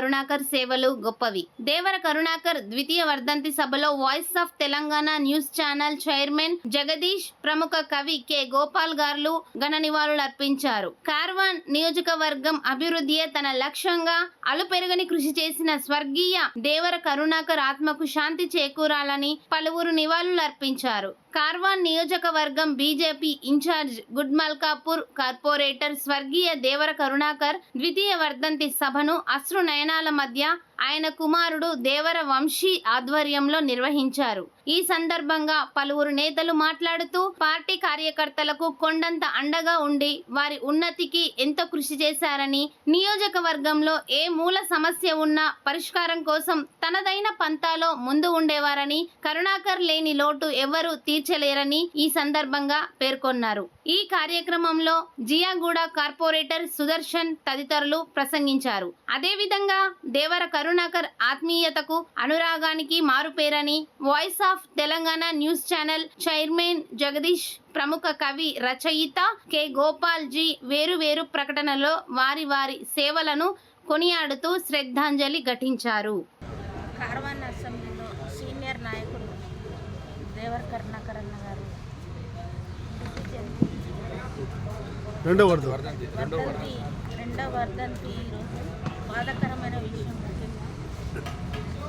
కరుణాకర్ సేవలు గొప్పవి. దేవర కరుణాకర్ ద్వితీయ వర్ధంతి సభలో voice of Telangana news channel chairman Jagadish, ప్రముఖ కవి కె. గోపాల్ గార్లు ఘన నివాళులర్పించారు. కార్వాన్ నియోజకవర్గం అభివృద్ధియే తన లక్ష్యంగా అలుపెరగని కృషి చేసిన స్వర్గీయ దేవర కరుణాకర్ ఆత్మకు శాంతి చేకూరాలని పలువురు నివాళులర్పించారు. కార్వాన్ నియోజకవర్గం బీజేపీ ఇన్ఛార్జ్ గుడ్మల్కాపూర్ కార్పొరేటర్ స్వర్గీయ దేవర కరుణాకర్ ద్వితీయ వర్ధంతి సభను అశ్రు నయనాల మధ్య ఆయన కుమారుడు దేవర వంశీ ఆధ్వర్యంలో నిర్వహించారు. ఈ సందర్భంగా పలువురు నేతలు మాట్లాడుతూ పార్టీ కార్యకర్తలకు కొండంత అండగా ఉండి వారి ఉన్నతికి ఎంతో కృషి చేశారని, నియోజకవర్గంలో ఏ మూల సమస్య ఉన్నా పరిష్కారం కోసం తనదైన పంతాలో ముందు ఉండేవారని, కరుణాకర్ లేని లోటు ఎవరూ తీర్చలేరని ఈ సందర్భంగా పేర్కొన్నారు. ఈ కార్యక్రమంలో జియాగూడ కార్పొరేటర్ సుదర్శన్ తదితరులు ప్రసంగించారు. అదేవిధంగా దేవర కరుణాకర్ ఆత్మీయతకు, అనురాగానికి మారుపేరని voice of Telangana news channel chairman Jagadish, ప్రముఖ కవి రచయిత కె. గోపాల్ జీ వేరు ప్రకటనలో వారి వారి సేవలను కొనియాడుతూ శ్రద్ధాంజలి ఘటించారు. కార్వాన్ అసెంబ్లీలో సీనియర్ నాయకుడు దేవర కరుణాకర్ అన్న గారు రెండవ వర్ధంతి ఈరోజు బాధాకరమైన విషయం.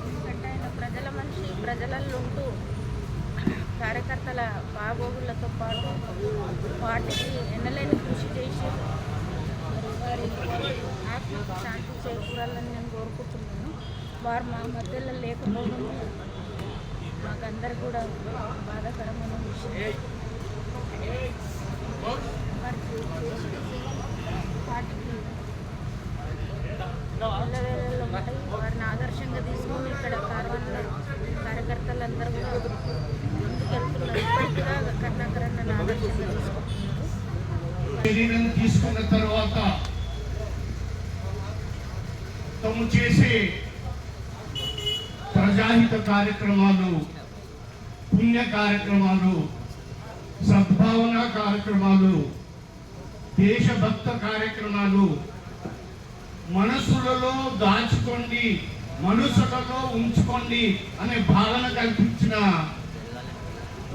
ఎందుకంటే ఆయన ప్రజల మనిషి, ప్రజలలో ఉంటూ కార్యకర్తల బాగోగులతో పాటు పార్టీకి ఎన్నలేని కృషి చేసి వారి ఆత్మకు శాంతి చేకూరాలని నేను కోరుకుంటున్నాను. వారు మా మధ్యలో లేకపోవడం మాకందరు కూడా బాధాకరమైన విషయం. పార్టీకి ఎల్లవేళల్లో ఉంటాయి. వారిని ఆదర్శంగా తీసుకొని ఇక్కడ కార్వాన్లో కార్యకర్తలందరూ కూడా ముందుకెళ్తున్నారు. ఇప్పటికి కూడా కరుణాకర్ అన్నను ఆదర్శంగా తీసుకున్న తర్వాత తాము చేసే ప్రజాహిత కార్యక్రమాలు, పుణ్య కార్యక్రమాలు, సద్భావన కార్యక్రమాలు, దేశభక్త కార్యక్రమాలు మనసులలో దాచుకోండి, మనసులలో ఉంచుకోండి అనే భావన కల్పించిన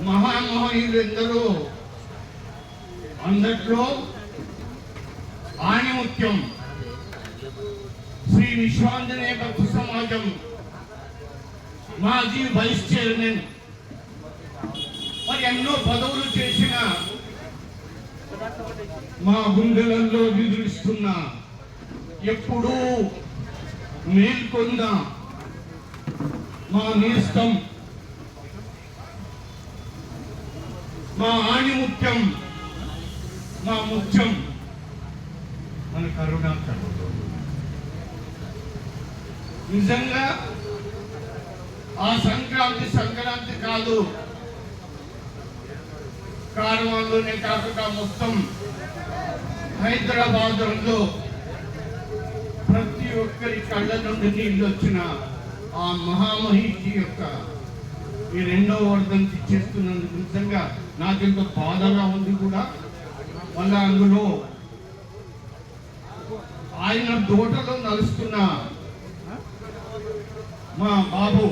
మహామహనీయులు ఎందరో. అందట్లో ఆణిముత్యం శ్రీ విశ్వాంజనేయ భక్త సమాజం మాజీ వైస్ చైర్మన్, మరి ఎన్నో పదవులు చేసిన, మా గుండెలలో నిద్రిస్తున్న, ఎప్పుడూ మేల్కొంద మా నేస్తం, మా ఆణిముత్యం, మా ముత్యం మన కరుణాకర్. నిజంగా ఆ సంక్రాంతి కాదు, కార్వాన్లోనే కాకుండా మొత్తం హైదరాబాద్లో ప్రతి ఒక్కరి కళ్ళ నుండి నీళ్ళు వచ్చిన ఆ మహామహిషి యొక్క ఈ రెండవ వర్ధంతి చేస్తున్నందుకు నిజంగా నాకెంతో బాధగా ఉంది కూడా. మళ్ళా అందులో ఆయన తోటలో నడుస్తున్న మా బాబు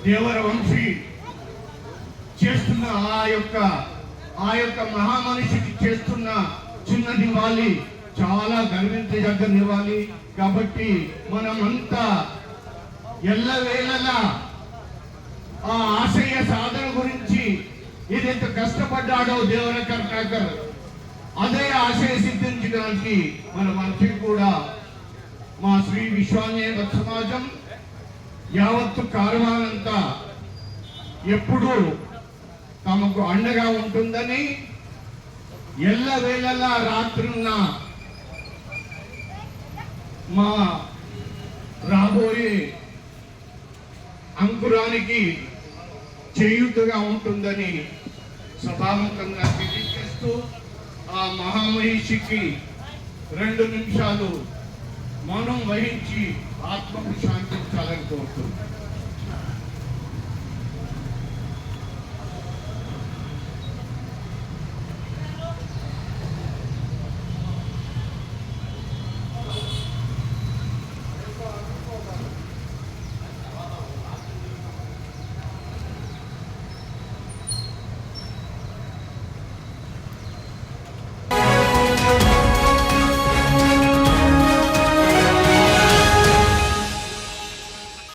దేవర వంశీ చేస్తున్న ఆ యొక్క మహామనిషికి చేస్తున్న చిన్న నివాళి చాలా గర్వించదగ్గ నివాళి. కాబట్టి మనమంతా ఎల్లవేళలా ఆ ఆశయ సాధన గురించి ఏదైతే కష్టపడ్డాడో దేవర కరుణాకర్, అదే ఆశయ సిద్ధించడానికి మనమంతా కూడా మా శ్రీ విశ్వాంజనేయ భక్త సమాజం యావత్తు కార్వాన్ అంతా ఎప్పుడూ తమకు అండగా ఉంటుందని, ఎల్లవేళలా రాత్రున్న మా రాబోయే అంకురానికి చేయూతగా ఉంటుందని సభాముఖంగా తెలియజేస్తూ ఆ మహామహిషికి 2 నిమిషాలు మౌనం వహించి ఆత్మకు శాంతించాలని కోరుతున్నాను.